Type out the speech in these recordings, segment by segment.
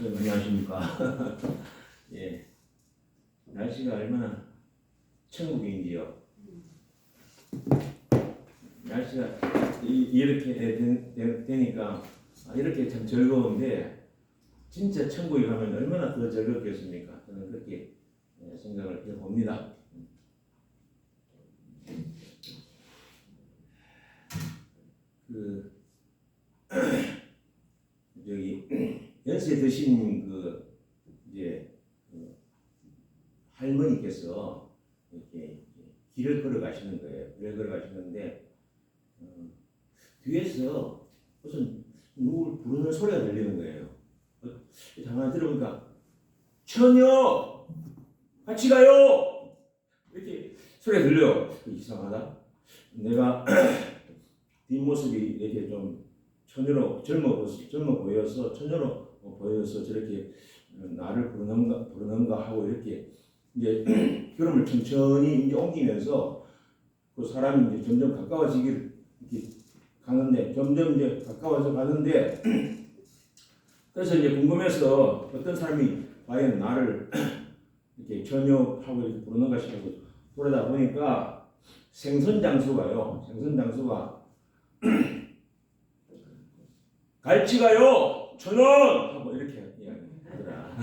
안녕하십니까. 예, 날씨가 얼마나 천국인지요. 날씨가 이렇게 되니까 이렇게 참 즐거운데 진짜 천국에 가면 얼마나 더 즐겁겠습니까? 저는 그렇게 생각을 해봅니다. 저기 연세 드신 할머니께서 이렇게 길을 걸어가시는 거예요. 길을 걸어가시는데 뒤에서 무슨 누굴 부르는 소리가 들리는 거예요. 가만히 들어보니까 처녀 같이 가요 이렇게 소리가 들려요. 이상하다. 내가 뒷모습이 이렇게 좀 처녀로 젊어 보여서 처녀로 보여서 저렇게 나를 부르는가 하고 이렇게 이제 걸음을 천천히 이제 옮기면서 그 사람이 이제 점점 가까워지길 이렇게 가는데 점점 이제 가까워서 가는데 그래서 이제 궁금해서 어떤 사람이 과연 나를 이렇게 처녀하고 이렇게 부르는가 싶어서 돌아다 보니까 생선장수가요. 생선장수가 갈치 가요 1,000원 하고 이렇게 이야기하더라.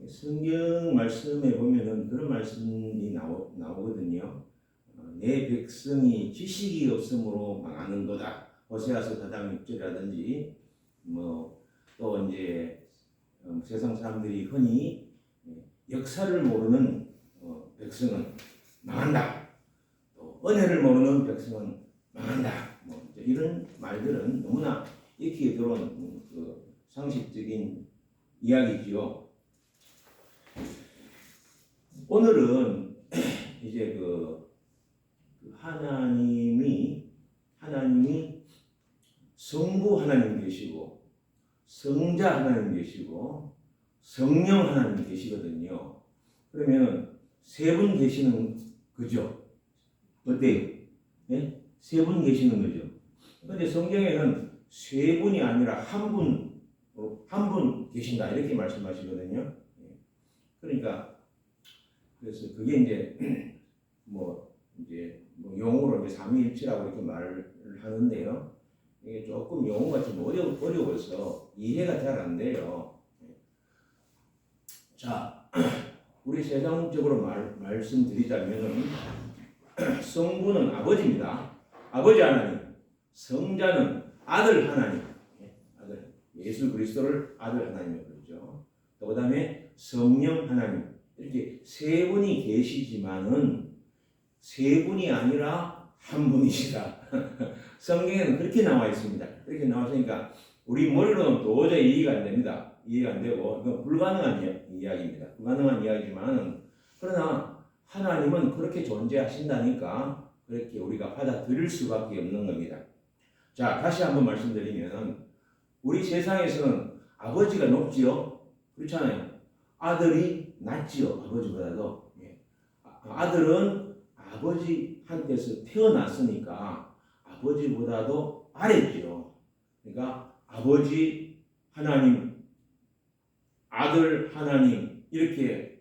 성경 말씀에 보면은 그런 말씀이 나오거든요. 내 백성이 지식이 없으므로 망하는도다. 호세아서 4장 6절이라든지 또 이제 세상 사람들이 흔히 역사를 모르는 백성은 망한다. 또 은혜를 모르는 백성은 망한다. 이런 말들은 너무나 익히 들어온 상식적인 이야기지요. 오늘은 이제 하나님이 성부 하나님 계시고 성자 하나님 계시고 성령 하나님 계시거든요. 그러면 세 분 계시는 거죠. 어때요? 네? 세 분 계시는 거죠. 그런데 성경에는 세 분이 아니라 한 분 계신다 이렇게 말씀하시거든요. 그러니까 그래서 그게 이제 용어로 이제 삼위일체라고 이렇게 말을 하는데요. 이게 조금 용어가 좀 어려워서 이해가 잘 안 돼요. 자, 우리 세상적으로 말씀드리자면은 성부는 아버지입니다. 아버지 하나님, 성자는 아들 하나님, 아들 예수 그리스도를 아들 하나님이라고 그러죠. 또 그다음에 성령 하나님. 이렇게 세 분이 계시지만은 세 분이 아니라 한 분이시다. 성경에는 그렇게 나와 있습니다. 그렇게 나왔으니까 우리 머리로는 도저히 이해가 안 됩니다. 이해가 안 되고 이건 불가능한 이야기입니다. 불가능한 이야기지만 그러나 하나님은 그렇게 존재하신다니까 그렇게 우리가 받아들일 수밖에 없는 겁니다. 자, 다시 한번 말씀드리면 우리 세상에서는 아버지가 높지요. 그렇잖아요. 아들이 낫지요. 아버지보다도. 아들은 아버지한테서 태어났으니까 아버지보다도 아래지요. 그러니까 아버지 하나님, 아들 하나님 이렇게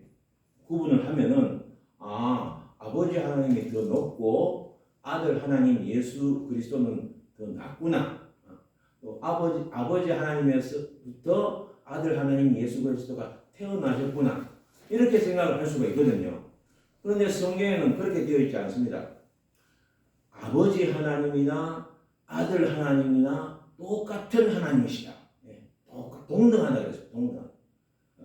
구분을 하면은 아버지 하나님이 더 높고 아들 하나님 예수 그리스도는 더 낮구나. 또 아버지 하나님에서부터 아들 하나님 예수 그리스도가 태어나셨구나. 이렇게 생각을 할 수가 있거든요. 그런데 성경에는 그렇게 되어 있지 않습니다. 아버지 하나님이나 아들 하나님이나 똑같은 하나님이시다. 동등하다 그랬어요. 동등.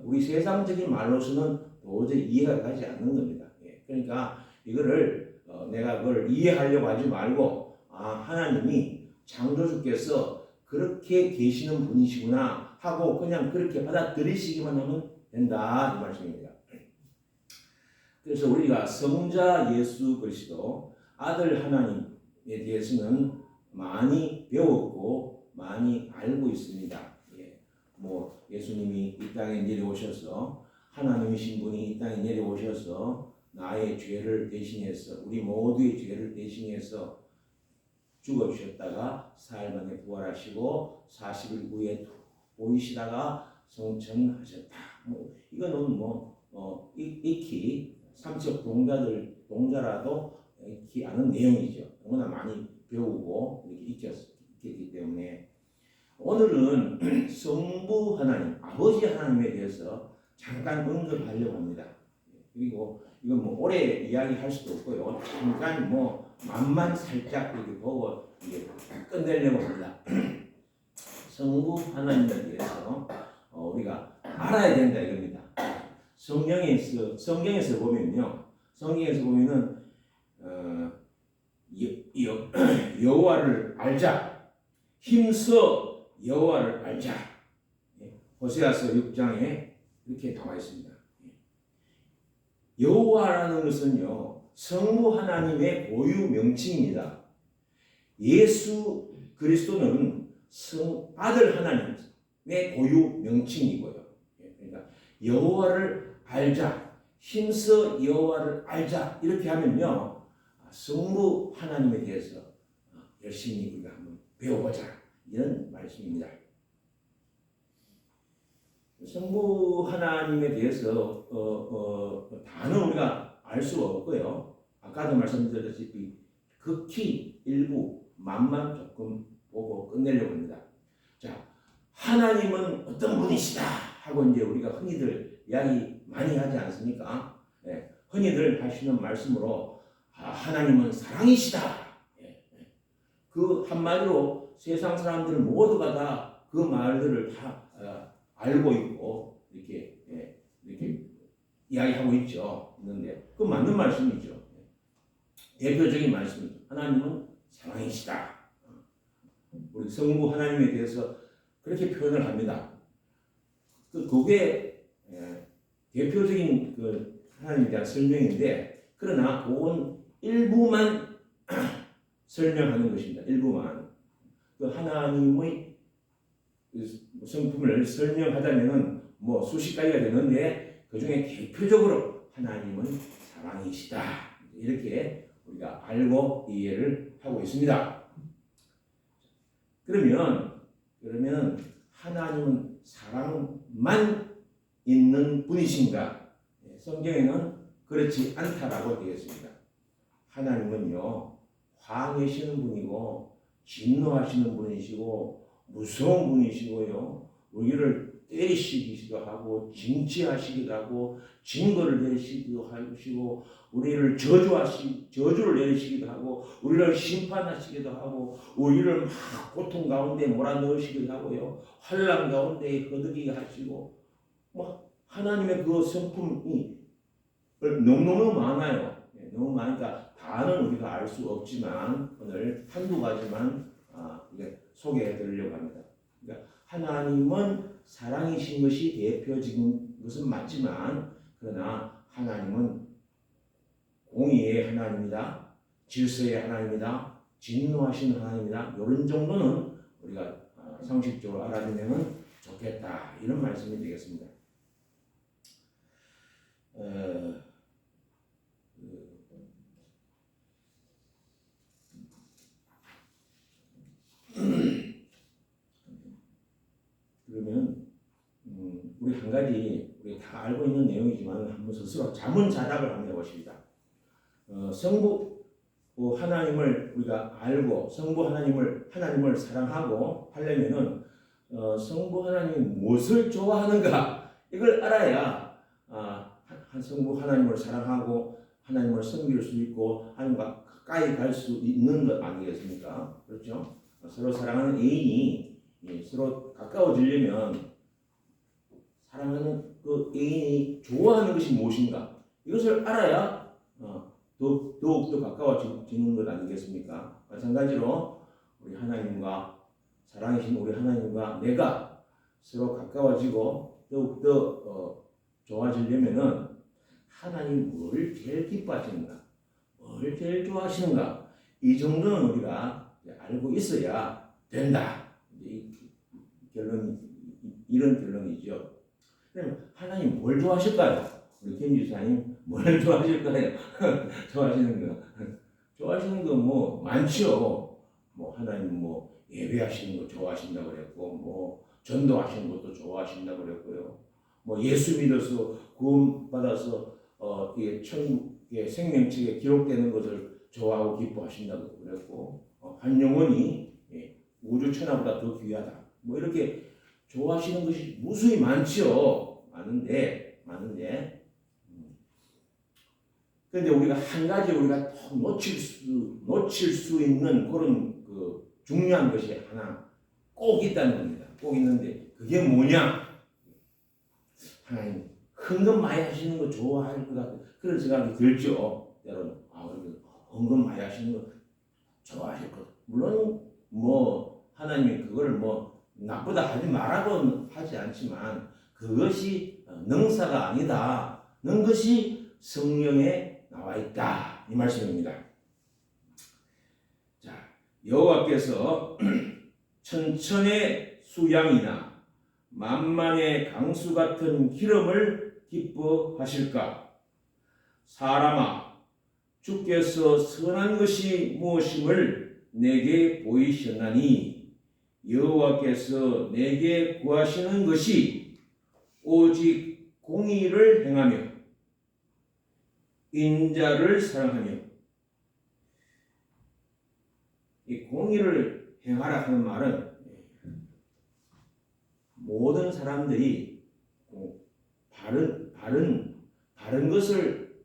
우리 세상적인 말로서는 도저히 이해가 가지 않는 겁니다. 그러니까 이거를 내가 그걸 이해하려고 하지 말고 하나님이 창조주께서 그렇게 계시는 분이시구나 하고 그냥 그렇게 받아들이시기만 하면 된다 이 말씀입니다. 그래서 우리가 성자 예수 그리스도 아들 하나님에 대해서는 많이 배웠고 많이 알고 있습니다. 예수님이 이 땅에 내려오셔서 하나님이신 분이 이 땅에 내려오셔서 나의 죄를 대신해서 우리 모두의 죄를 대신해서 죽어주셨다가 사흘 만에 부활하시고 40일 후에 보이시다가 성천하셨다. 이거는 익히 삼척 동자라도 익히 아는 내용이죠. 너무나 많이 배우고 이렇게 익혔기 때문에 오늘은 성부 하나님, 아버지 하나님에 대해서 잠깐 언급하려고 합니다. 그리고 이건 오래 이야기할 수도 없고요. 잠깐 맛만 살짝 이렇게 보고 이게 끝내려고 합니다. 성부 하나님에 대해서 우리가 알아야 된다 이겁니다. 성경에서 보면은 여호와를 알자, 힘써 여호와를 알자. 호세아서 6장에 이렇게 나와 있습니다. 여호와라는 것은요, 성부 하나님의 고유 명칭입니다. 예수 그리스도는 아들 하나님의 고유 명칭이고요. 그러니까 여호와를 알자, 힘써 여호와를 알자 이렇게 하면요, 성부 하나님에 대해서 열심히 우리가 한번 배워보자 이런 말씀입니다. 성부 하나님에 대해서 다는 우리가 알 수가 없고요. 아까도 말씀드렸다시피 극히 일부 맛만 조금 보고 끝내려고 합니다. 자, 하나님은 어떤 분이시다 하고 이제 우리가 흔히들 이야기 많이 하지 않습니까? 흔히들 하시는 말씀으로 하나님은 사랑이시다. 그 한마디로 세상 사람들 모두가 다 그 말들을 다 알고 있고 이렇게 이야기하고 있는데 그 맞는 말씀이죠. 대표적인 말씀이죠. 하나님은 사랑이시다. 우리 성부 하나님에 대해서 그렇게 표현을 합니다. 그게 대표적인 하나님에 대한 설명인데, 그러나 그건 일부만 설명하는 것입니다. 일부만. 하나님의 성품을 설명하자면은 수십 가지가 되는데 그 중에 대표적으로 하나님은 사랑이시다. 이렇게 우리가 알고 이해를 하고 있습니다. 그러면 하나님은 사랑만 있는 분이신가? 성경에는 그렇지 않다라고 되어 있습니다. 하나님은요, 화내시는 분이고 진노하시는 분이시고 무서운 분이시고요, 우리를 때리시기도 하고 징치하시기도 하고 징벌을 내리시기도 하시고 우리를 저주를 내리시기도 하고 우리를 심판하시기도 하고 우리를 막 고통 가운데 몰아넣으시기도 하고요, 환난 가운데 거두게 하시고 하나님의 그 성품이 너무너무 많아요. 너무 많으니까 다는 우리가 알 수 없지만 오늘 한두 가지만 소개해 드리려고 합니다. 그러니까 하나님은 사랑이신 것이 대표적인 것은 맞지만, 그러나 하나님은 공의의 하나님이다, 질서의 하나님이다, 진노하시는 하나님이다. 이런 정도는 우리가 상식적으로 알아두면 좋겠다, 이런 말씀이 되겠습니다. 그러면 우리 한 가지 우리 다 알고 있는 내용이지만 한번 스스로 자문자답을 한번 해보십니다. 성부 하나님을 우리가 알고 성부 하나님을 사랑하고 하려면은 성부 하나님이 무엇을 좋아하는가 이걸 알아야 성부 하나님을 사랑하고 하나님을 섬길 수 있고 하나님과 가까이 갈 수 있는 것 아니겠습니까? 그렇죠? 서로 사랑하는 애인이 서로 가까워지려면 사랑하는 그 애인이 좋아하는 것이 무엇인가 이것을 알아야 더욱더 가까워지는 것 아니겠습니까? 마찬가지로 우리 하나님과 사랑이신 우리 하나님과 내가 서로 가까워지고 더욱더 좋아지려면은 하나님 뭘 제일 기뻐하시는가, 뭘 제일 좋아하시는가, 이 정도는 우리가 알고 있어야 된다. 이런 결론이죠. 그러면 하나님 뭘 좋아하실까요? 우리 김 지사님 뭘 좋아하실까요? 좋아하시는 거. 좋아하시는 거 뭐 많죠. 뭐 하나님 뭐 예배하시는 거 좋아하신다고 그랬고, 뭐 전도하시는 것도 좋아하신다고 그랬고요. 뭐 예수 믿어서 구원 받아서 이게 천국의 생명책에 기록되는 것을 좋아하고 기뻐하신다고 그랬고, 한 영혼이 우주 천하보다 더 귀하다. 뭐 이렇게 좋아하시는 것이 무수히 많죠. 많은데. 그런데 우리가 한 가지 우리가 놓칠 수 있는 그런 그 중요한 것이 하나 꼭 있다는 겁니다. 꼭 있는데 그게 뭐냐? 하나님 헌금 많이 하시는 거 좋아할 것 같은 그런 생각이 들죠. 여러분, 헌금 많이 하시는 거 좋아하실 것. 물론 뭐 하나님이 그걸 뭐 나쁘다 하지 말라고 하지 않지만 그것이 능사가 아니다. 는 것이 성령에 나와 있다. 이 말씀입니다. 자, 여호와께서 천천의 수양이나 만만의 강수 같은 기름을 기뻐하실까? 사람아, 주께서 선한 것이 무엇임을 내게 보이셨나니 여호와께서 내게 구하시는 것이 오직 공의를 행하며 인자를 사랑하며. 이 공의를 행하라 하는 말은 모든 사람들이 바른 것을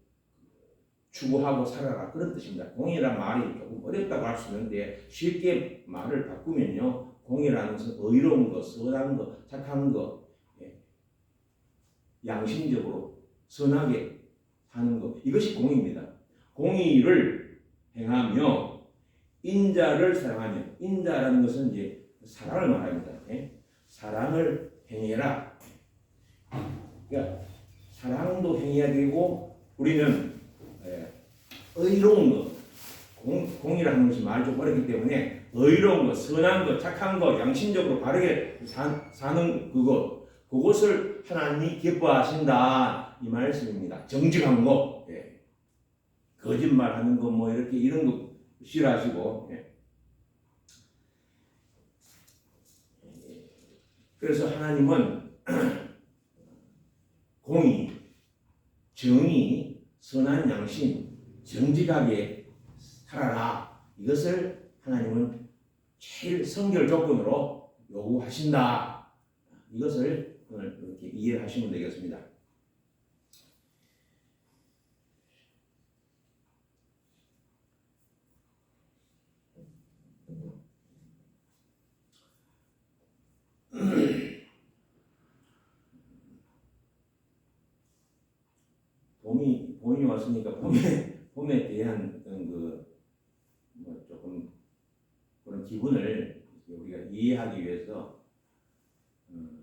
추구하고 살아라 그런 뜻입니다. 공의란 말이 조금 어렵다고 할 수 있는데 쉽게 말을 바꾸면요, 공의라는 것은 의로운 것, 선한 것, 착한 것, 양심적으로 선하게 하는 것, 이것이 공의입니다. 공의를 행하며 인자를 사랑하며. 인자라는 것은 이제 사랑을 말합니다. 사랑을 행해라. 그러니까 사랑도 행해야 되고 우리는 의로운 것, 공의라는 것이 말이 좀 어렵기 때문에 의로운 것, 선한 것, 착한 것, 양심적으로 바르게 사는 그것을 하나님이 기뻐하신다 이 말씀입니다. 정직한 거, 거짓말하는 거 뭐 이렇게 이런 거 싫어하시고. 그래서 하나님은 공의, 정의, 선한 양심, 정직하게 살아라. 이것을 하나님은 제일 선결 조건으로 요구하신다. 이것을 오늘 이렇게 이해하시면 되겠습니다. 봄이 왔으니까 봄에 대한 뭐 조금 그런 기분을 우리가 이해하기 위해서 그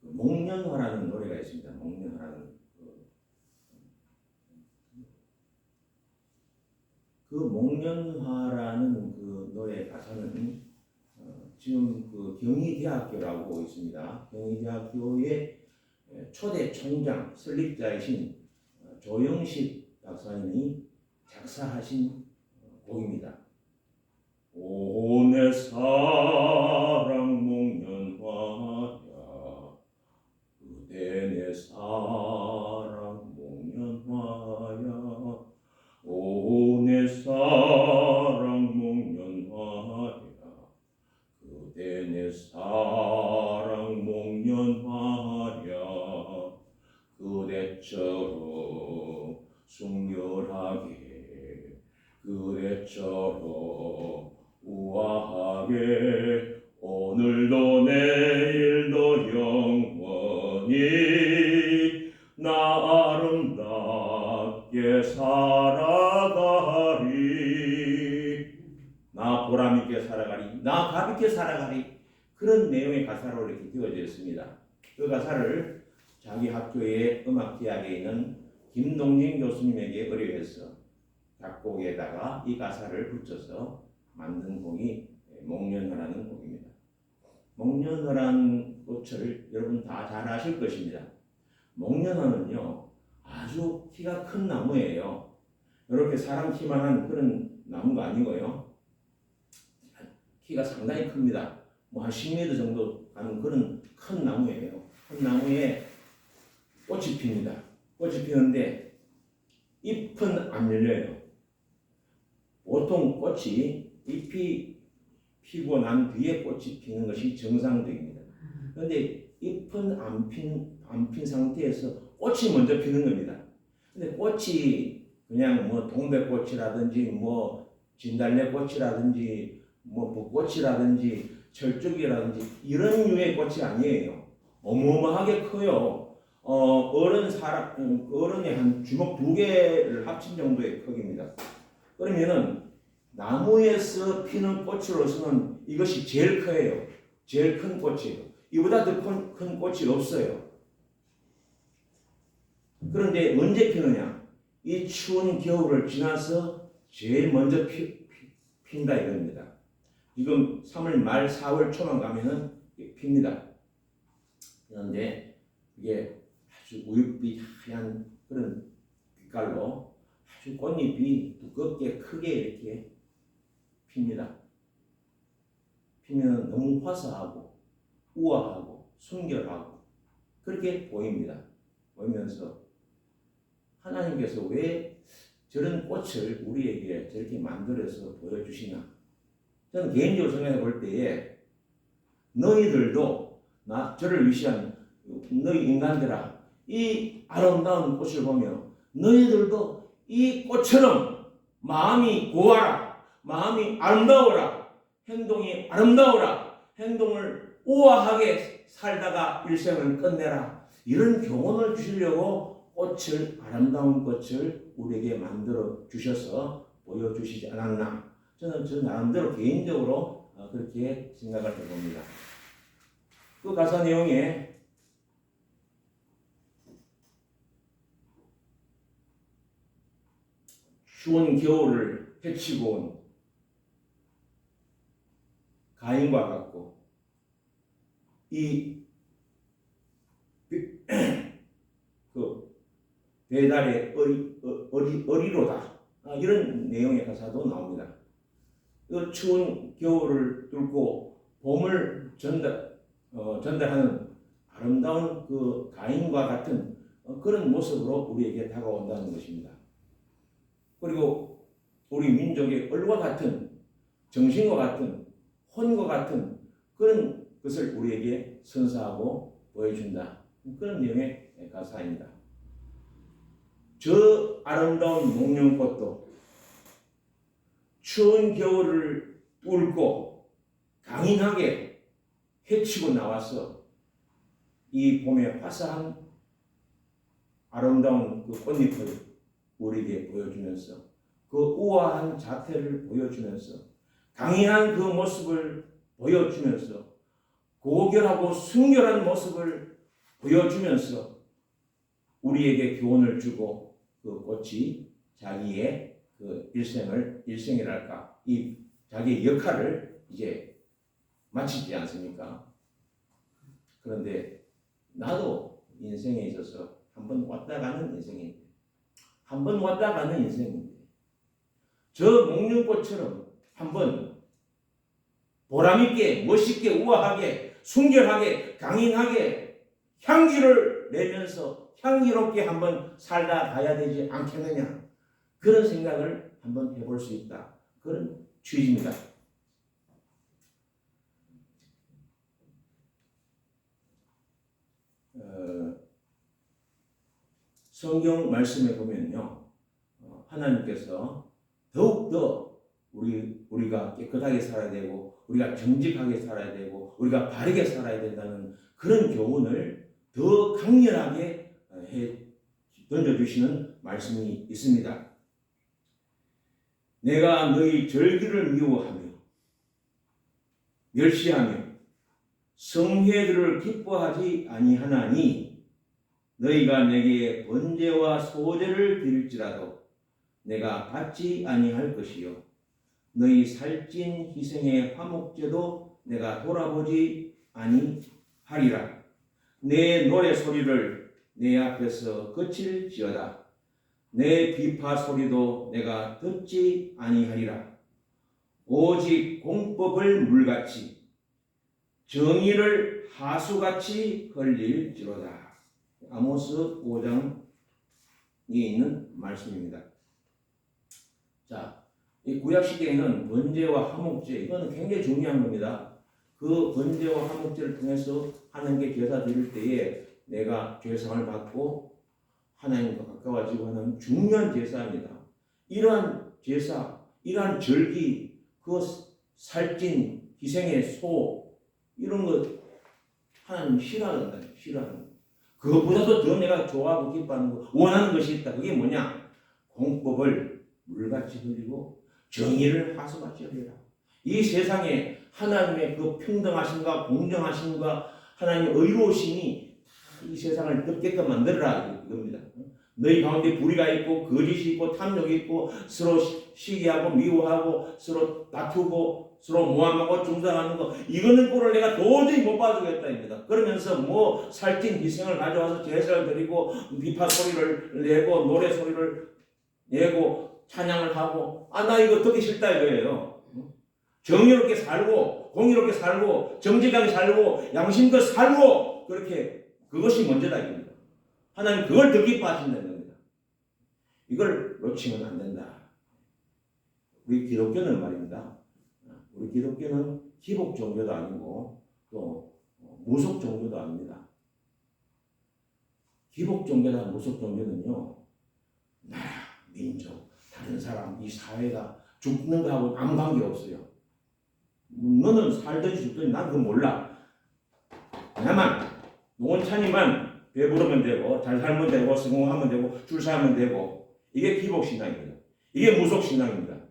목련화라는 노래가 있습니다. 목련화라는 그 목련화라는 그 노래 가사는 지금 그 경희대학교라고 있습니다. 경희대학교의 초대 총장 설립자이신 조영식 박사님이 작사하신 곡입니다. 오 내 사랑 목련화야 그대 내 사랑 목련화야 오 내 사랑 목련화야 그대 내 사랑 목련화야 그대처럼 순결하게 그대처럼 우아하게 오늘도 내일도 영원히 나 아름답게 살아가리. 나 보람있게 살아가리. 나 가볍게 살아가리. 그런 내용의 가사로 이렇게 되어져 있습니다. 그 가사를 자기 학교의 음악대학에 있는 김동진 교수님에게 의뢰해서 작곡에다가 이 가사를 붙여서 만든 곡이 목련화라는 곡입니다. 목련화라는 꽃을 여러분 다 잘 아실 것입니다. 목련화는요 아주 키가 큰 나무예요. 이렇게 사람 키만한 그런 나무가 아니고요. 키가 상당히 큽니다. 뭐 한 10m 정도 가는 그런 큰 나무예요. 큰 나무에 꽃이 핍니다. 꽃이 피는데 잎은 안 열려요. 보통 꽃이 잎이 피고 난 뒤에 꽃이 피는 것이 정상적입니다. 그런데 잎은 안 핀 상태에서 꽃이 먼저 피는 겁니다. 근데 꽃이 그냥 뭐 동백꽃이라든지 뭐 진달래꽃이라든지 뭐 벚꽃이라든지 철쭉이라든지 이런 류의 꽃이 아니에요. 어마어마하게 커요. 어른의 한 주먹 2개를 합친 정도의 크기입니다. 그러면은 나무에서 피는 꽃으로서는 이것이 제일 커요. 제일 큰 꽃이에요. 이보다 더 큰 꽃이 없어요. 그런데 언제 피느냐? 이 추운 겨울을 지나서 제일 먼저 핀다 이겁니다. 지금 3월 말 4월 초만 가면은 핍니다. 그런데 이게 아주 우윳빛 하얀 그런 빛깔로 아주 꽃잎이 두껍게 크게 이렇게 핍니다. 피면 너무 화사하고 우아하고 순결하고 그렇게 보입니다. 보이면서 하나님께서 왜 저런 꽃을 우리에게 저렇게 만들어서 보여주시나? 저는 개인적으로 생각해 볼 때에 너희들도 저를 위시한 너희 인간들아 이 아름다운 꽃을 보며 너희들도 이 꽃처럼 마음이 고와라, 마음이 아름다워라, 행동이 아름다워라, 행동을 우아하게 살다가 일생을 끝내라. 이런 교훈을 주시려고 꽃을 아름다운 꽃을 우리에게 만들어 주셔서 보여주시지 않았나. 저는 저 나름대로 개인적으로 그렇게 생각을 해봅니다. 그 가사 내용에 추운 겨울을 헤치고 온 가인과 같고 그 배달의 어리로다. 이런 내용의 가사도 나옵니다. 그 추운 겨울을 뚫고 봄을 전달하는 아름다운 그 가인과 같은 그런 모습으로 우리에게 다가온다는 것입니다. 그리고 우리 민족의 얼과 같은 정신과 같은 혼과 같은 그런 것을 우리에게 선사하고 보여준다. 그런 내용의 가사입니다. 저 아름다운 목련꽃도 추운 겨울을 뚫고 강인하게 헤치고 나와서 이 봄의 화사한 아름다운 그 꽃잎을 우리에게 보여주면서 그 우아한 자태를 보여주면서 강인한 그 모습을 보여주면서 고결하고 순결한 모습을 보여주면서 우리에게 교훈을 주고 그 꽃이 자기의 그 일생이랄까 이 자기의 역할을 이제 마치지 않습니까? 그런데 나도 인생에 있어서 한번 왔다 가는 인생인데 한번 왔다 가는 인생인데 저 목련꽃처럼 한번 보람있게 멋있게 우아하게 순결하게 강인하게 향기를 내면서 향기롭게 한번 살다 가야 되지 않겠느냐 그런 생각을 한번 해볼 수 있다. 그런 취지입니다. 성경 말씀에 보면요, 하나님께서 더욱더 우리가 깨끗하게 살아야 되고 우리가 정직하게 살아야 되고 우리가 바르게 살아야 된다는 그런 교훈을 더 강렬하게 던져주시는 말씀이 있습니다. 내가 너희 절기를 미워하며 멸시하며 성회들을 기뻐하지 아니하나니 너희가 내게 번제와 소제를 드릴지라도 내가 받지 아니할 것이요 너희 살찐 희생의 화목제도 내가 돌아보지 아니하리라. 내 노래 소리를 내 앞에서 거칠지어다. 내 비파 소리도 내가 듣지 아니하리라. 오직 공법을 물같이 정의를 하수같이 흘릴지로다. 아모스 5장에 있는 말씀입니다. 자, 이 구약 시대에는 번제와 화목제, 이거는 굉장히 중요한 겁니다. 그 번제와 화목제를 통해서 하나님께 제사 드릴 때에 내가 죄상을 받고 하나님과 가까워지고 하는 중요한 제사입니다. 이러한 제사, 이러한 절기, 그 살찐 희생의 소, 이런 것 하나님 싫어한다. 싫어하는 거. 그것보다도 더 내가 좋아하고 기뻐하는 거, 원하는 것이 있다. 그게 뭐냐? 공법을 물같이 흘리고 정의를 하수같이 흘리라. 이 세상에 하나님의 그 평등하심과 공정하심과 하나님의 의로우심이 이 세상을 덮게끔 만들어라 이겁니다. 너희 가운데 불의가 있고 거짓이 있고 탐욕이 있고 서로 시기하고 미워하고 서로 다투고 서로 모함하고 중상하는 거, 이거는 꼴을 내가 도저히 못 봐주겠다입니다. 그러면서 뭐 살찐 희생을 가져와서 제사를 드리고 비파 소리를 내고 노래 소리를 내고 찬양을 하고, 나 이거 듣기 싫다 이거예요. 정의롭게 살고 공의롭게 살고 정직하게 살고 양심껏 살고, 그렇게 그것이 먼저다 이겁니다. 하나님 그걸 더 기뻐하신다는 겁니다. 이걸 놓치면 안 된다. 우리 기독교는 말입니다. 우리 기독교는 기복 종교도 아니고 또 무속 종교도 아닙니다. 기복 종교나 무속 종교는요, 나라, 민족, 다른 사람, 이 사회가 죽는 거하고 아무 관계 없어요. 너는 살든지 죽든지 난 그거 몰라. 나만 노원찬이만 배부르면 되고 잘 살면 되고 성공하면 되고 줄 서하면 되고, 이게 기복신앙입니다. 이게 무속신앙입니다.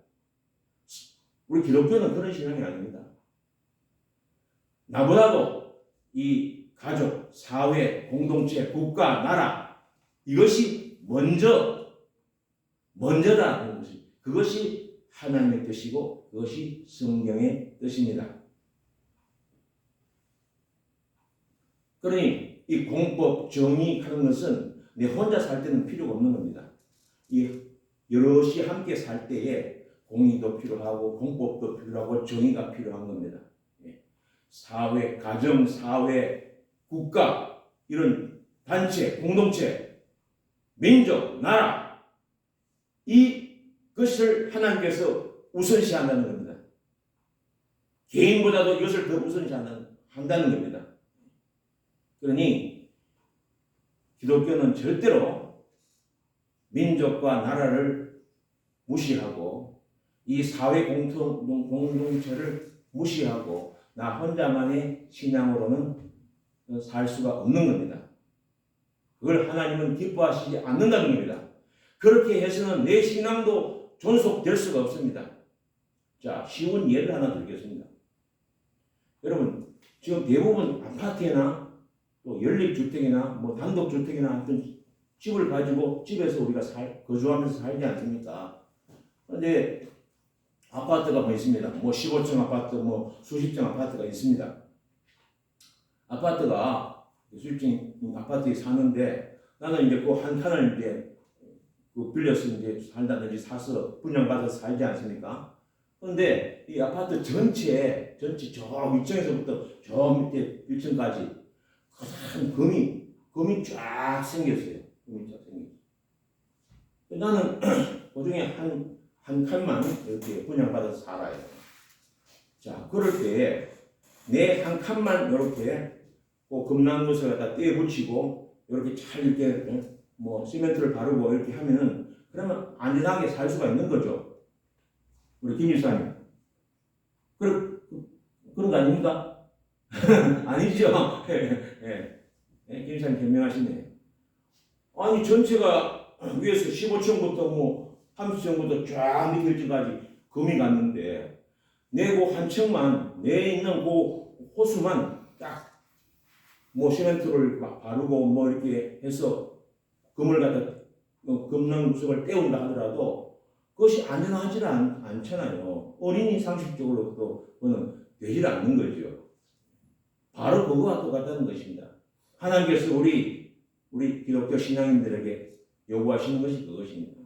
우리 기독교는 그런 신앙이 아닙니다. 나보다도 이 가족, 사회, 공동체, 국가, 나라, 이것이 먼저다는 것이, 그것이 하나님의 뜻이고 그것이 성경의 뜻입니다. 그러니 이 공법, 정의 하는 것은 내 혼자 살 때는 필요가 없는 겁니다. 이 여럿이 함께 살 때에 공의도 필요하고 공법도 필요하고 정의가 필요한 겁니다. 사회, 가정, 사회, 국가, 이런 단체, 공동체, 민족, 나라, 이것을 하나님께서 우선시한다는 겁니다. 개인보다도 이것을 더 우선시한다는 겁니다. 그러니 기독교는 절대로 민족과 나라를 무시하고 이 사회 공동체를 무시하고 나 혼자만의 신앙으로는 살 수가 없는 겁니다. 그걸 하나님은 기뻐하시지 않는다는 겁니다. 그렇게 해서는 내 신앙도 존속될 수가 없습니다. 자, 쉬운 예를 하나 드리겠습니다. 여러분, 지금 대부분 아파트나 또 연립주택이나 뭐 단독주택이나 어떤 집을 가지고 집에서 우리가 거주하면서 살지 않습니까? 그런데 아파트가 뭐 있습니다. 뭐 15층 아파트, 뭐 수십 층 아파트가 있습니다. 아파트가 수십 층 아파트에 사는데, 나는 이제 그 한 칸을 이제 빌려서 이제 살다든지 사서 분양받아서 살지 않습니까? 그런데 이 아파트 전체 저 위층에서부터 저 밑에 1층까지 큰 금이 쫙 생겼어요. 금이 쫙 생겼어요. 나는 그 중에 한 칸만 이렇게 분양받아서 살아요. 자, 그럴 때 내 한 칸만 이렇게 금나무를 갖다 떼 붙이고 이렇게 잘 이렇게 뭐 시멘트를 바르고 이렇게 하면은, 그러면 안전하게 살 수가 있는 거죠. 우리 김 일사님. 그런 거 아닙니까? 아니죠. 김 일사님 변명하시네. 아니, 전체가 위에서 15층부터 뭐 30층부터 쫙 밑에 1층까지 금이 갔는데, 내고 한 층만, 내 있는 그 호수만 딱 뭐 시멘트를 막 바르고 뭐 이렇게 해서 금을 갖다 금능 구석을 떼운다 하더라도 그것이 안전하지 않잖아요. 어린이 상식적으로 또 그거는 되질 않는 거죠. 바로 그거와 똑같다는 것입니다. 하나님께서 우리 기독교 신앙인들에게 요구하시는 것이 그것입니다.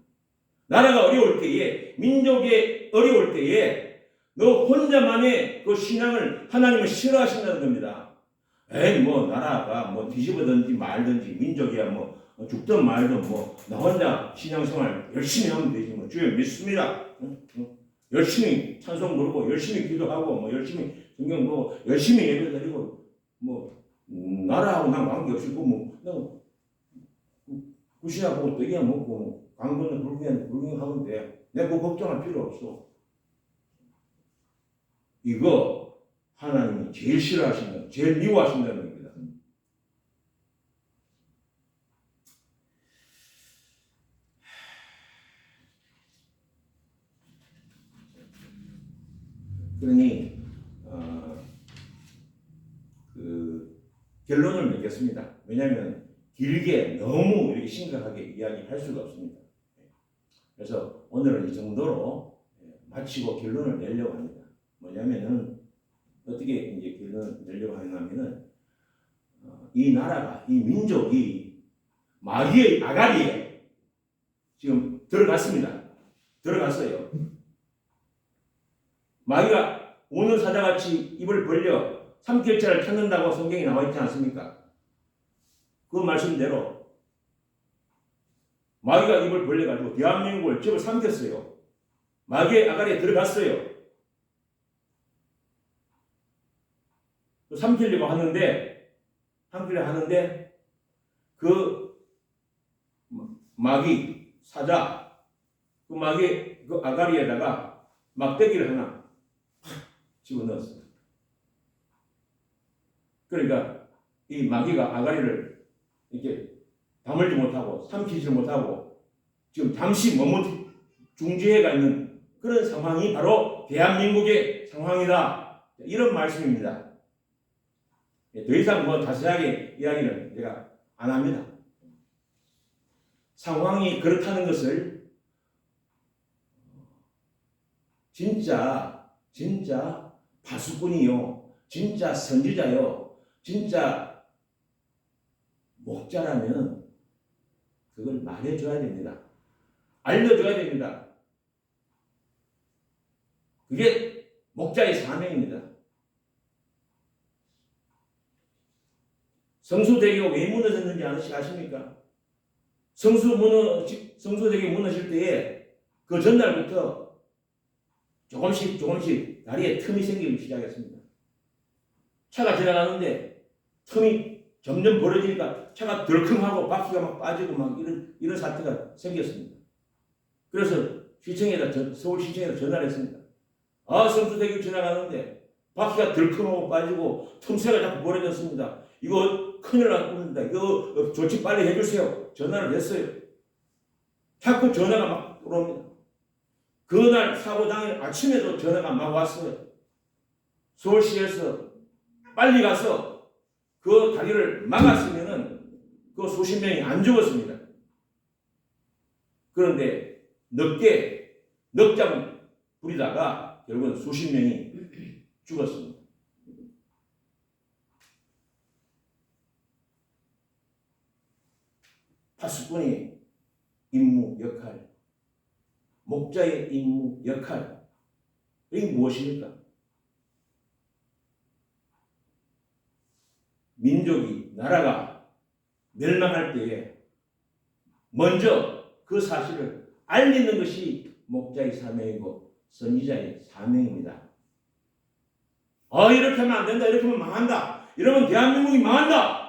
나라가 어려울 때에, 민족이 어려울 때에 너 혼자만의 그 신앙을 하나님은 싫어하신다는 겁니다. 에이 뭐 나라가 뭐 뒤집어든지 말든지 민족이야 뭐 죽든 말든 뭐 나 혼자 신앙생활 열심히 하면 되지 뭐 주여 믿습니다. 열심히 찬송 부르고 열심히 기도하고 뭐 열심히 성경 보고 열심히 예배드리고 뭐 나라하고 난 관계없이 뭐 구시야 보고 떡이야 먹고 광고는 불경하면 돼. 내가 그거 걱정할 필요 없어. 이거 하나님이 제일 싫어하신다, 제일 미워하신다는 겁니다. 그러니 그 결론을 맺겠습니다. 왜냐하면 길게 너무 이렇게 심각하게 이야기할 수가 없습니다. 그래서 오늘은 이 정도로 마치고 결론을 내려고 합니다. 뭐냐면은 어떻게 이제 결론을 내려고 하냐면은 이 나라가 이 민족이 마귀의 아가리에 지금 들어갔습니다. 들어갔어요. 마귀가 우는 사자같이 입을 벌려 삼킬자를 찾는다고 성경에 나와 있지 않습니까? 그 말씀대로 마귀가 입을 벌려가지고 대한민국을 집을 삼켰어요. 마귀의 아가리에 들어갔어요. 삼키려고 하는데 그 마귀 사자 그 마귀 그 아가리에다가 막대기를 하나 집어넣었어요. 그러니까 이 마귀가 아가리를 이렇게 다물지 못하고 삼키지 못하고 지금 잠시 머뭇 중지해가 있는 그런 상황이 바로 대한민국의 상황이다. 이런 말씀입니다. 더 이상 뭐 자세하게 이야기는 제가 안 합니다. 상황이 그렇다는 것을 진짜 파수꾼이요, 진짜 선지자요, 진짜 목자라면 그걸 말해줘야 됩니다. 알려줘야 됩니다. 그게 목자의 사명입니다. 성수대교가 왜 무너졌는지 아십니까? 성수대교 무너질 때에 그 전날부터 조금씩 다리에 틈이 생기기 시작했습니다. 차가 지나가는데 틈이 점점 벌어지니까 차가 덜컹하고 바퀴가 막 빠지고 막 이런 사태가 생겼습니다. 그래서 서울시청에다 전화를 했습니다. 성수대교 지나가는데 바퀴가 덜컹하고 빠지고 틈새가 자꾸 벌어졌습니다. 이거 큰일 났습니다. 이거 조치 빨리 해주세요. 전화를 했어요. 자꾸 전화가 막 들어옵니다. 그날 사고 당일 아침에도 전화가 막 왔어요. 서울시에서 빨리 가서 그 다리를 막았으면은 그 수십 명이 안 죽었습니다. 그런데 넉장 부리다가 결국은 수십 명이 죽었습니다. 파수꾼의 임무 역할, 목자의 임무 역할, 이게 무엇입니까? 민족이, 나라가 멸망할 때에 먼저 그 사실을 알리는 것이 목자의 사명이고 선지자의 사명입니다. 이렇게 하면 안 된다, 이렇게 하면 망한다, 이러면 대한민국이 망한다,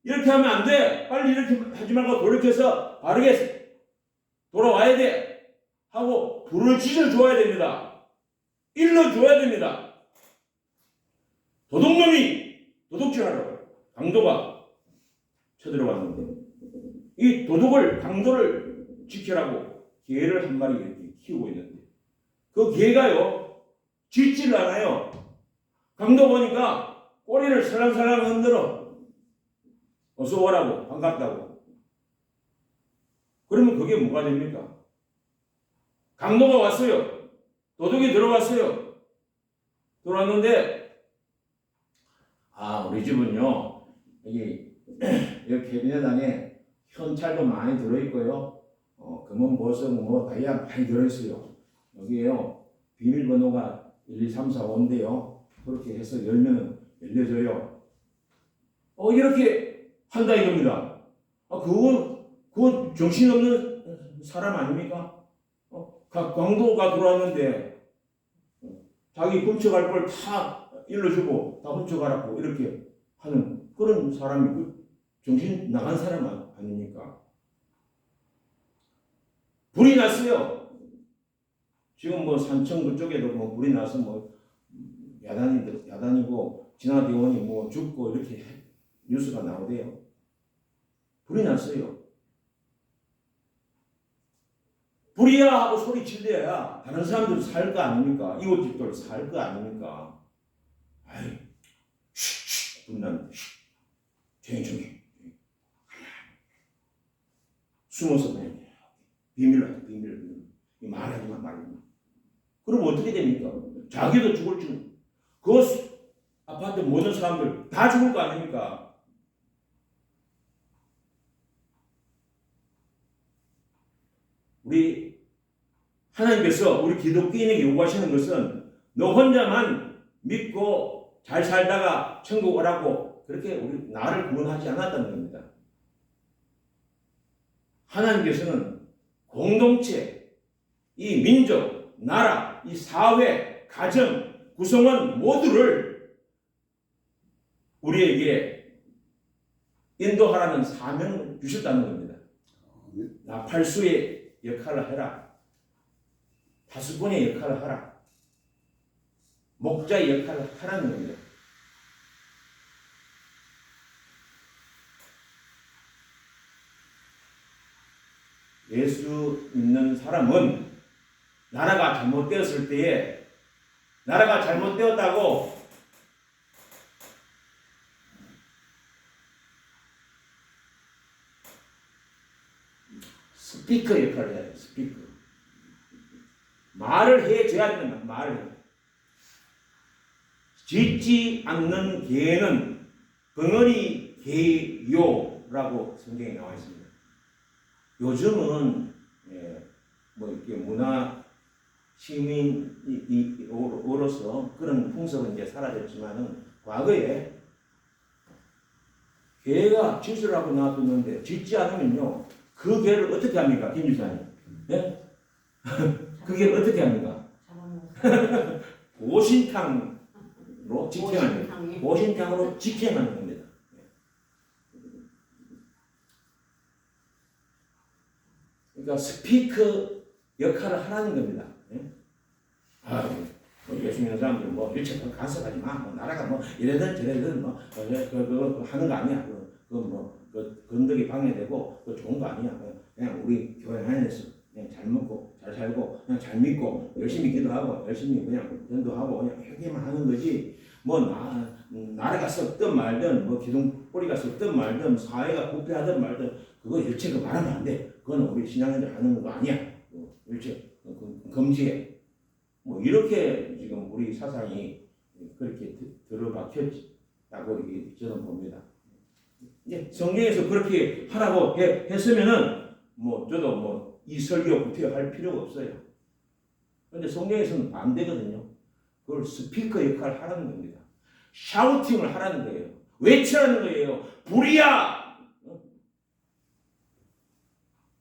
이렇게 하면 안 돼, 빨리 이렇게 하지 말고 돌이켜서 바르게 돌아와야 돼 하고 불을 지져줘야 됩니다. 일러줘야 됩니다. 도둑놈이 도둑질하러 강도가 쳐들어왔는데 이 강도를 지키라고 개를 한 마리 이렇게 키우고 있는데 그 개가요 짖질 않아요. 강도 보니까 꼬리를 살랑살랑 흔들어 어서 오라고, 반갑다고. 그러면 그게 뭐가 됩니까? 강도가 왔어요. 도둑이 들어왔어요. 들어왔는데 우리 집은요 여기 캐비넷 안에 현찰도 많이 들어있고요. 금은 보석 뭐 다이아 많이 들어있어요. 여기에요. 비밀번호가 1, 2, 3, 4, 5인데요. 그렇게 해서 열면 열려줘요. 이렇게 한다 이겁니다. 그건 정신없는 사람 아닙니까? 강도가 들어왔는데 자기 훔쳐갈 걸 다 일러주고 다 훔쳐가라고 이렇게 하는 그런 사람이 정신 나간 사람 아닙니까? 불이 났어요. 지금 뭐 산청 그쪽에도 뭐 불이 나서 뭐 야단이고 진화대원이 뭐 죽고 이렇게 뉴스가 나오대요. 불이 났어요. 불이야 하고 소리 질러야 다른 사람들 살 거 아닙니까? 이웃집들 살 거 아닙니까? 아이, 불 났는데 조용히 숨어서 그냥 비밀로 말하지 마. 그럼 어떻게 됩니까? 자기도 죽을 줄, 그 아파트 모든 사람들 다 죽을 거 아닙니까? 우리 하나님께서 우리 기독교인에게 요구하시는 것은 너 혼자만 믿고 잘 살다가 천국 오라고 그렇게 우리 나를 구원하지 않았다는 겁니다. 하나님께서는 공동체, 이 민족, 나라, 이 사회, 가정, 구성원 모두를 우리에게 인도하라는 사명을 주셨다는 겁니다. 나팔수의 역할을 해라. 파수꾼의 역할을 하라. 목자의 역할을 하라는 겁니다. 예수 믿는 사람은 나라가 잘못되었을 때에 나라가 잘못되었다고 스피커 역할을 해야 돼요. 스피커. 말을 해줘야 된다. 말을. 짖지 않는 개는 벙어리 개요라고 성경에 나와 있습니다. 요즘은 뭐 이렇게 문화 시민으로서 그런 풍습은 이제 사라졌지만은 과거에 개가 짖으라고 하고 놔뒀는데 짖지 않으면요 그 개를 어떻게 합니까, 김 지사님? 예? 그 개를 어떻게 합니까? 보신탕으로 직행하는 보신탕으로 직행하는 겁니다. 그러니까 스피커 역할을 하라는 겁니다. 예수 믿는 사람들 뭐 일체 간섭하지 마. 뭐 나라가 뭐 이래든 저래든 뭐 그거 하는 거 아니야. 그 건덕이 방해되고 그 좋은 거 아니야. 그냥 우리 교회 안에서 그냥 잘 먹고 잘 살고 그냥 잘 믿고 열심히 기도하고 열심히 그냥 전도하고 그냥 이렇게만 하는 거지. 뭐 나라가 썩든 말든 뭐 기둥뿌리가 썩든 말든 사회가 부패하든 말든 그거 일체 그 말하면 안 돼. 그건 우리 신앙인들 하는 거 아니야. 일체 금지해. 뭐 이렇게 지금 우리 사상이 그렇게 들어박혔다고 저는 봅니다. 이제 성경에서 그렇게 하라고 했으면은 뭐 저도 뭐 이 설교 구태여 할 필요가 없어요. 그런데 성경에서는 안 되거든요. 그걸 스피커 역할을 하라는 겁니다. 샤우팅을 하라는 거예요. 외치라는 거예요. 불이야!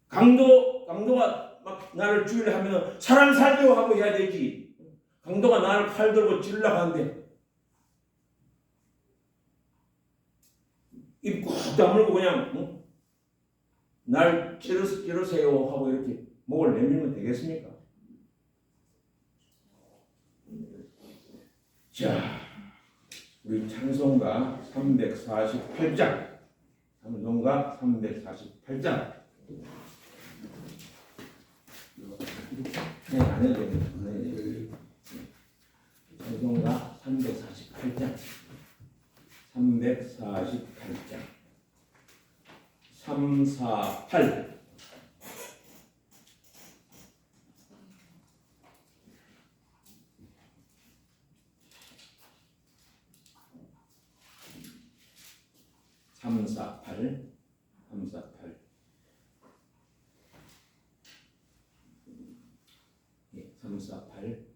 강도가 막 나를 죽이려 하면 사람 살려 하고 해야 되지. 강도가 나를 칼 들고 찔러고 하는데 입 꾹 다물고 그냥 날 찌르세요 하고 이렇게 목을 내밀면 되겠습니까? 자, 우리 찬송가 348장 찬송가 348장 네, 안 해도 됩니다. 네. 찬송가 348장 348 348 348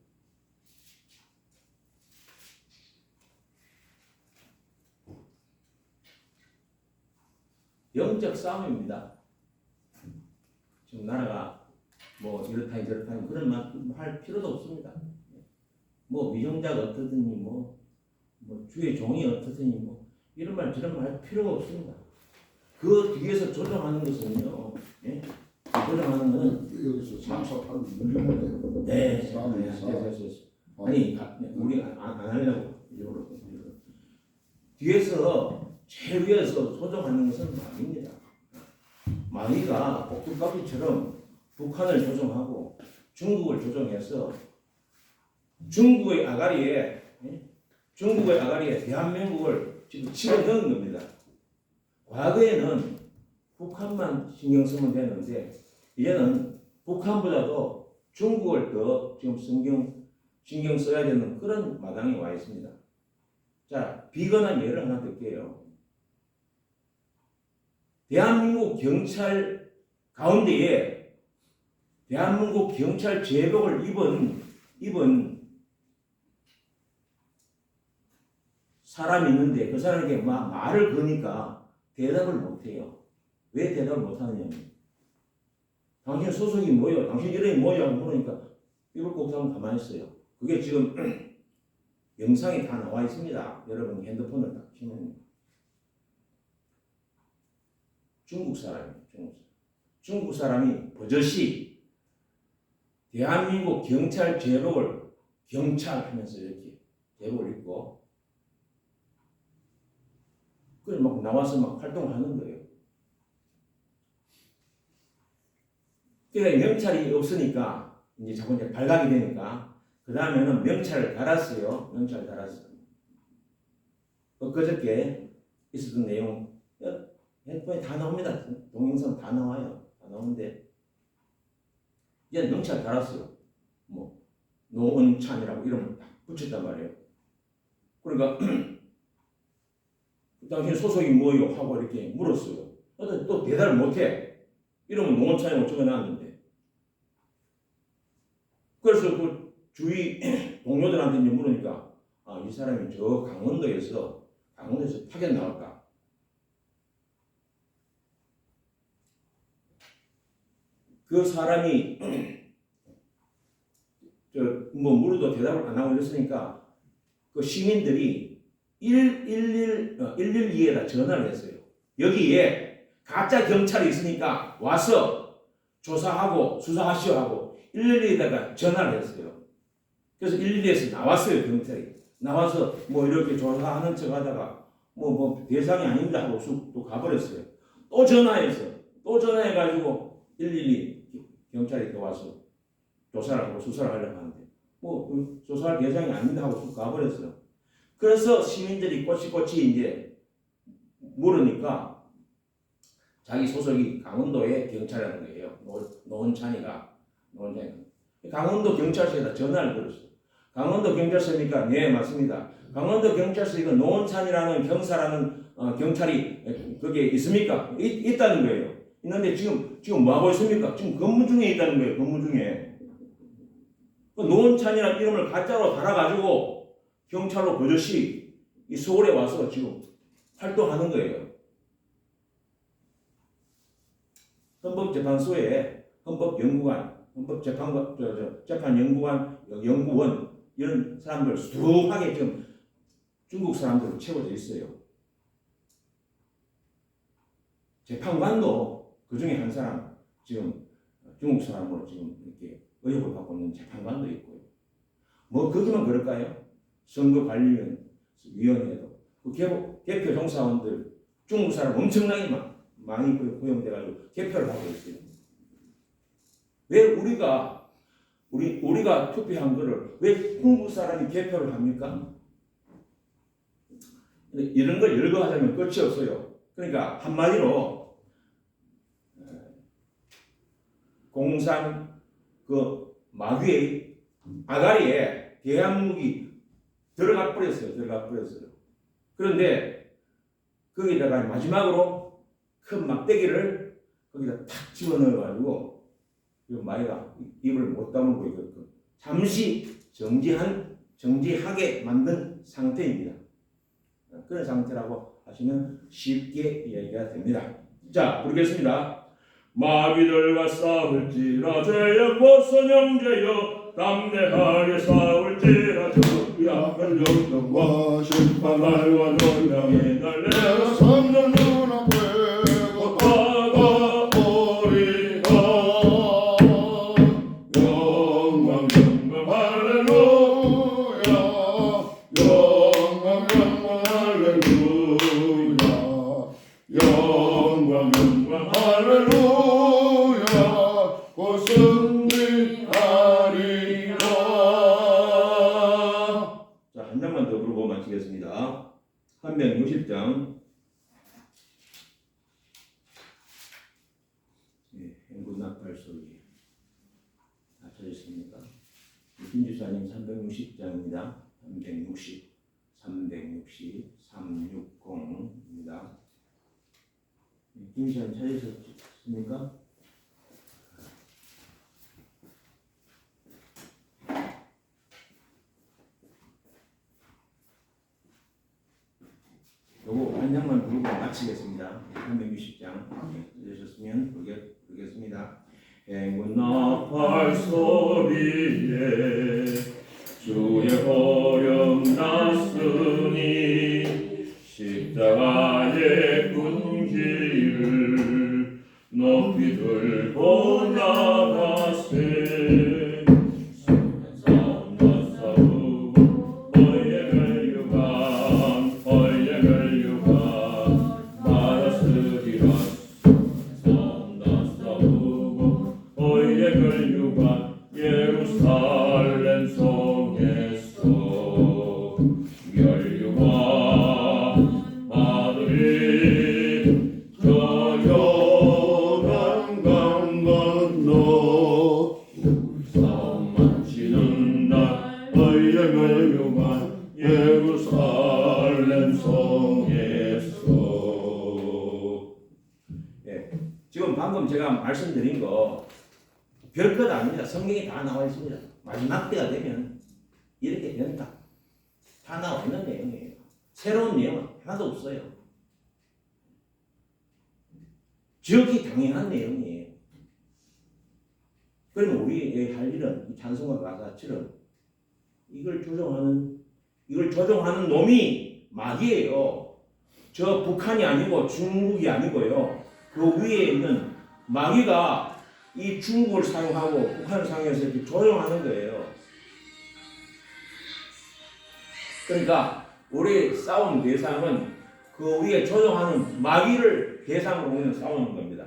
영적 싸움입니다. 지금 나라가 뭐 이렇다니 저렇다니 그런 말 할 필요도 없습니다. 뭐 위정자가 어떻더니 뭐 주의 종이 어떻더니 뭐 이런 말 저런 말 할 필요가 없습니다. 그 뒤에서 조정하는 것은요, 예? 조정하는 것은 여기서 348 누르면 네, 싸움이 아니 우리 안 하려고 일부러 뒤에서 제일 위에서 조정하는 것은 마귀입니다. 마귀가 복두까기처럼 북한을 조정하고 중국을 조정해서 중국의 아가리에 대한민국을 지금 집어넣은 겁니다. 과거에는 북한만 신경 쓰면 되는데 이제는 북한보다도 중국을 더 지금 신경 써야 되는 그런 마당에 와 있습니다. 자, 비근한 예를 하나 들게요. 대한민국 경찰 가운데에 대한민국 경찰 제복을 입은 사람이 있는데 그 사람에게 막 말을 거니까 대답을 못해요. 왜 대답을 못하느냐? 당신 소속이 뭐요? 당신 이름이 뭐요? 물으니까 이걸 꼭 가만히 있어요. 그게 지금 영상이 다 나와 있습니다. 여러분 핸드폰을 딱 켜면 중국 사람이 버젓이 대한민국 경찰 제복을 경찰하면서 이렇게 제복을 입고 그걸 막 나와서 막 활동을 하는 거예요. 그러니까 명찰이 없으니까 이제 자꾸 이제 발각이 되니까 그 다음에는 명찰을 달았어요. 명찰을 달았어요. 그저께 있었던 내용 핸드폰에 다 나옵니다. 동영상 다 나와요. 다 나오는데 이제 명찰 달았어요. 뭐 노원찬이라고 이름을 딱 붙였단 말이에요. 그러니까 당신 소속이 뭐요? 하고 이렇게 물었어요. 또 대답을 못해. 이러면 노원찬이라고 적어놨는데. 그래서 그 주위 동료들한테 이제 물으니까 이 사람이 저 강원도에서 파견 나왔다. 그 사람이 물어도 대답을 안 하고 이랬으니까 그 시민들이 112에다 전화를 했어요. 여기에 가짜 경찰이 있으니까 와서 조사하고 수사하시오 하고 112에다가 전화를 했어요. 그래서 112에서 나왔어요. 경찰이 나와서 뭐 이렇게 조사하는 척 하다가 뭐 대상이 아닙니다 하고 또 가버렸어요. 또 전화해가지고 112 경찰이 또 와서 조사를 하고 수사를 하려고 하는데 조사할 대상이 아닙니다 하고 쑥 가버렸어요. 그래서 시민들이 꼬치꼬치 이제 물으니까 자기 소속이 강원도의 경찰이라는 거예요. 노원찬이가 강원도 경찰서에다 전화를 걸었어요. 강원도 경찰서니까 네 맞습니다. 강원도 경찰서 이거 노원찬이라는 경사라는 경찰이 거기에 있습니까? 있다는 거예요. 있는데 지금 뭐 하고 있습니까? 지금 근무 중에 있다는 거예요. 근무 중에. 그 노원찬이라는 이름을 가짜로 달아가지고 경찰로 버젓이 이 서울에 와서 지금 활동하는 거예요. 헌법재판소에 재판연구원 이런 사람들 수두하게 지금 중국 사람들로 채워져 있어요. 재판관도 그 중에 한 사람 지금 중국 사람으로 지금 이렇게 의혹을 받고 있는 재판관도 있고요. 뭐 거기만 그럴까요? 선거관리위원회도 그 개표 종사원들 중국 사람 엄청나게 많이 고용돼가지고 개표를 하고 있어요. 왜 우리가 투표한 거를 왜 중국 사람이 개표를 합니까? 이런 걸 열거하자면 끝이 없어요. 그러니까 한마디로 공산 그 마귀의 아가리에 대한민국이 들어가 버렸어요. 그런데 거기다가 마지막으로 큰 막대기를 거기다 탁 집어넣어가지고 마귀가 입을 못 다물고 잠시 정지하게 만든 상태입니다. 그런 상태라고 하시면 쉽게 이해가 됩니다. 자, 부르겠습니다. 마귀들과 싸울지라 죄의 꽃선 형제여 담대하게 싸울지라 약한 영광과 심판날과 전장에 달려 삼년 눈앞에 받아버리라. 영광 영광 할렐루야 영광 영광 할렐루야 영광 영광 할렐루야 곧 승리하리라. 자, 한 장만 더 부르고 마치겠습니다. 360장. 행군 나팔 소리 다 찾으십니까? 김지사님 360장입니다. 360입니다. 김지사님 찾으셨습니까? 요거 한 장만 부르고 마치겠습니다. 360장 찾으셨으면 부르겠습니다. 행군 나팔 소리에 주의 어려움 났으니 십자가의 군기를 높이 들고 나가세. 싸움과 싸우고 너희의 유관 받았으리라. 싸움과 싸우고 너희의 유관 예루살렘 성에서 멸류관 받으리. 저 요단강 건너 싸움 마치는 날 너희의 멸류관 예루살렘 성에서. 지금 방금 제가 말씀드린 거 별것 아닙니다. 성경에 다 나와 있습니다. 마지막 때가 되면 이렇게 된다. 다 나와 있는 내용이에요. 새로운 내용은 하나도 없어요. 지극히 당연한 내용이에요. 그러면 우리 할 일은 이 찬송가 가사처럼 이걸 조종하는 놈이 마귀예요. 저 북한이 아니고 중국이 아니고요. 그 위에 있는 마귀가 이 중국을 사용하고 북한을 사용해서 이렇게 조종하는 거예요. 그러니까 우리 싸움 대상은 그 위에 조종하는 마귀를 대상으로 우리는 싸우는 겁니다.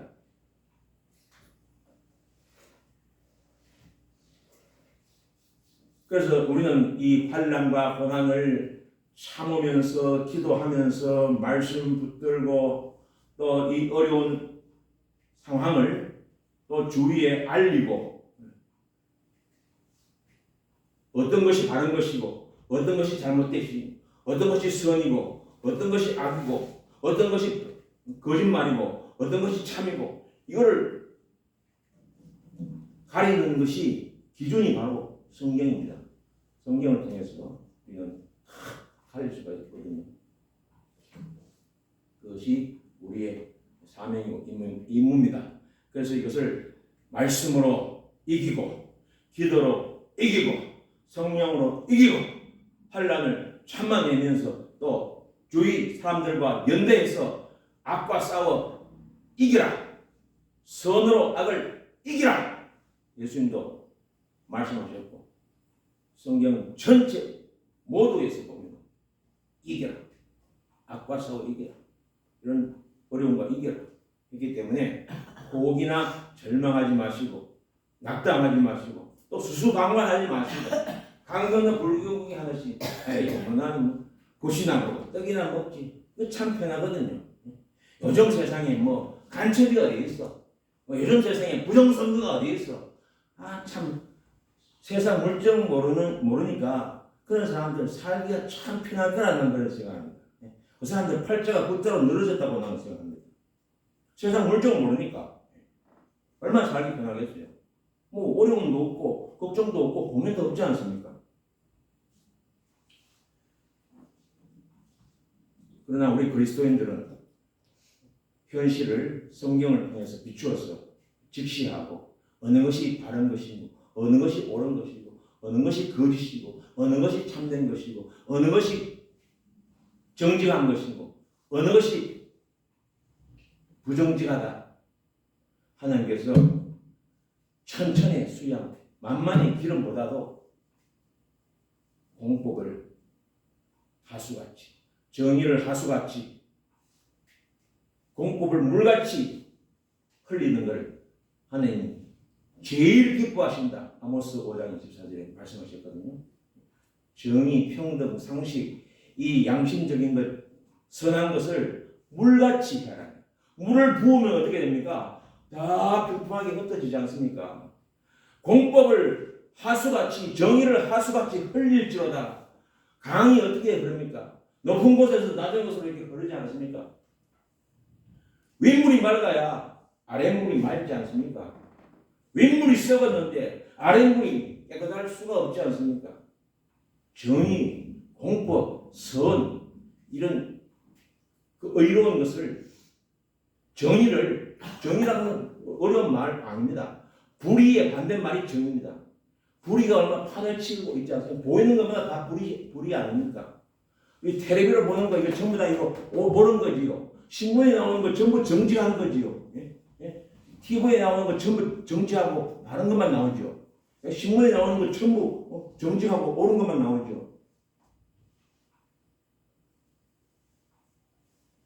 그래서 우리는 이 환난과 고난을 참으면서 기도하면서 말씀 붙들고 또 이 어려운 상황을 또 주위에 알리고 어떤 것이 바른 것이고 어떤 것이 잘못되시고 어떤 것이 선이고 어떤 것이 악이고 어떤 것이 거짓말이고 어떤 것이 참이고 이거를 가리는 것이 기준이 바로 성경입니다. 성경을 통해서 우리는 가릴 수가 있거든요. 그것이 우리의 사명이고 임무입니다. 그래서 이것을 말씀으로 이기고 기도로 이기고 성령으로 이기고 환난을 참아내면서 또 주위 사람들과 연대해서 악과 싸워 이기라. 선으로 악을 이기라. 예수님도 말씀하셨고 성경 전체 모두에서 보면 이겨라. 악과 싸워 이겨라. 이런 어려움과 이겨라. 있기 때문에 포기나 절망하지 마시고 낙담하지 마시고 또 수수방관하지 마시고 강 건너 불경이 하듯이 에이 나는 굿이나 먹고 떡이나 먹지. 이거 참 편하거든요. 요즘 세상에 뭐 간첩이 어디 있어? 뭐 요즘 세상에 부정선거가 어디 있어? 아 참 세상 물정 모르니까 그런 사람들 살기가 참 편할 거라는 걸 생각합니다. 그 사람들 팔자가 그대로 늘어졌다고 나는 생각합니다. 세상 물정 모르니까 얼마나 살기 편하겠어요. 뭐 어려움도 없고 걱정도 없고 고민도 없지 않습니까? 그러나 우리 그리스도인들은 현실을 성경을 통해서 비추어서 직시하고 어느 것이 바른 것이고 어느 것이 옳은 것이고 어느 것이 거짓이고 어느 것이 참된 것이고 어느 것이 정직한 것이고 어느 것이 부정직하다. 하나님께서 천천히 수양 만만히 기름보다도 공복을 하수같이 정의를 하수같이 공법을 물같이 흘리는 걸 하나님 제일 기뻐하신다. 아모스 5장 24절에 말씀하셨거든요. 정의, 평등, 상식, 이 양심적인 것, 선한 것을 물같이 해라. 물을 부으면 어떻게 됩니까? 다 평평하게 흩어지지 않습니까? 공법을 하수같이, 정의를 하수같이 흘릴지로다. 강이 어떻게 흐릅니까? 높은 곳에서 낮은 곳으로 이렇게 흐르지 않습니까? 윗물이 맑아야 아랫물이 맑지 않습니까? 윗물이 썩었는데 아랫물이 깨끗할 수가 없지 않습니까? 정의, 공법, 선 이런 그 의로운 것을 정의라는 어려운 말 아닙니다. 불의의 반대말이 정의입니다. 불의가 얼마나 판을 치고 있지 않습니까? 보이는 것마다 다 불의 아닙니까? 이 텔레비를 보는 거 이거 전부 다 이거 보는 거지요. 신문에 나오는 거 전부 정지한 거지요. TV에 나오는 거 전부 정지하고 바른 것만 나오죠. 신문에 나오는 거 전부 정지하고 옳은 것만 나오죠.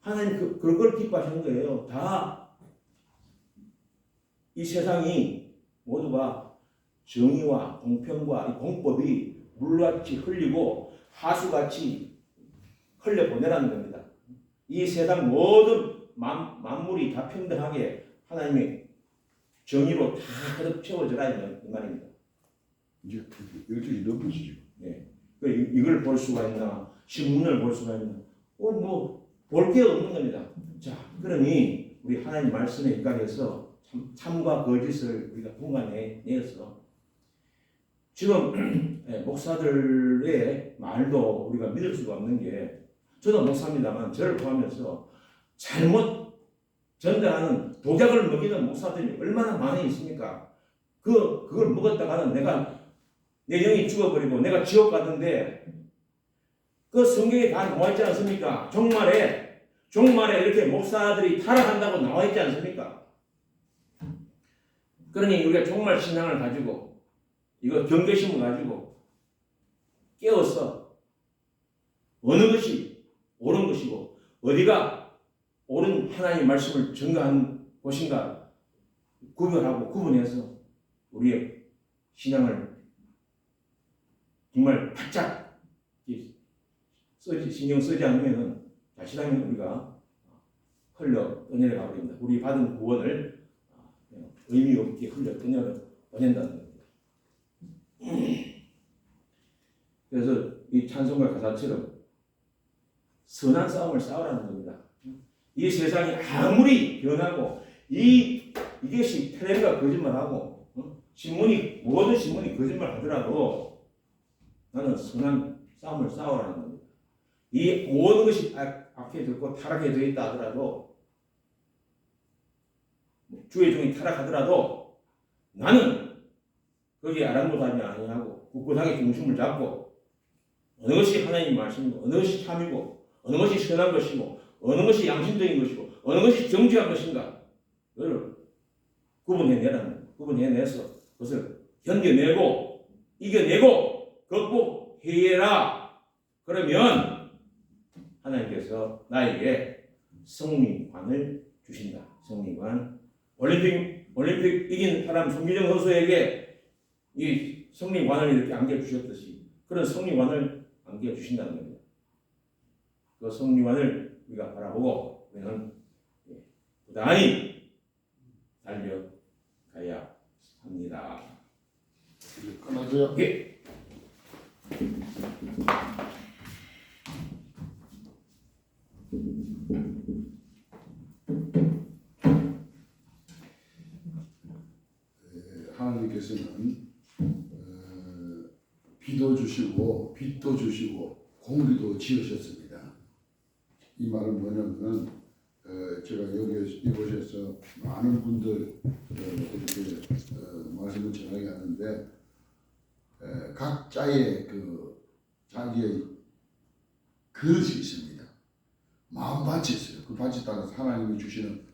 하나님 그걸 기뻐하시는 거예요. 다 이 세상이 모두가 정의와 공평과 이 공법이 물같이 흘리고 하수같이 흘려보내라는 겁니다. 이 세상 모든 만물이 다 평등하게 하나님의 정의로 다 가득 채워져라 이 말입니다. 이제 12시 넘으시죠. 네. 이걸 볼 수가 있나? 신문을 볼 수가 있나? 볼 게 없는 겁니다. 자, 그러니 우리 하나님 말씀에 입각해서 참과 거짓을 우리가 분간해내서 지금 목사들의 말도 우리가 믿을 수가 없는 게 저도 목사입니다만 저를 포함해서 잘못 전달하는 독약을 먹이는 목사들이 얼마나 많이 있습니까? 그걸 먹었다가는 내 영이 죽어버리고 내가 지옥 가던데 그 성경에 다 나와 있지 않습니까? 종말에 이렇게 목사들이 타락한다고 나와 있지 않습니까? 그러니 우리가 종말 신앙을 가지고 이거 경계심을 가지고 깨어서 어느 것이 옳은 것이고 어디가 옳은 하나님의 말씀을 증거한 곳인가 구별하고 구분해서 우리의 신앙을 정말 바짝 신경 쓰지 않으면 자칫하면 우리가 흘러 떠내려가 버립니다. 우리 받은 구원을 의미 없게 흘려 떠내려보낸다는 겁니다. 그래서 이 찬송가 가사처럼 선한 싸움을 싸우라는 겁니다. 이 세상이 아무리 변하고 이것이 텔레비가 거짓말하고 모든 신문이 거짓말하더라도 나는 선한 싸움을 싸우라는 겁니다. 이 모든 것이 악해졌고 타락해져 있다 하더라도 주의 종이 타락하더라도 나는 거기에 아랑곳하지 아니하고 굳건하게 중심을 잡고 어느 것이 하나님의 말씀이고 어느 것이 참이고 어느 것이 선한 것이고 어느 것이 양심적인 것이고 어느 것이 정직한 것인가 그걸 구분해내서 그것을 견뎌내고 이겨내고 극복해라. 그러면 하나님께서 나에게 승리관을 주신다. 승리관. 올림픽 이긴 사람 송기정 선수에게 이 승리관을 이렇게 안겨주셨듯이 그런 승리관을 안겨주신다는 겁니다. 그 승리관을 우리가 바라보고 우리는 부단히 달려가야 합니다. 이제 끊어져요. 예. 하나님께서는 주시고 빛도 주시고 공기도 지으셨습니다. 이 말은 뭐냐면 제가 여기 이곳에서 많은 분들 이렇게 말씀을 전하게 하는데 각자의 그 자기의 그릇이 있습니다. 마음 밭이 있어요. 그 밭에 따라서 하나님이 주시는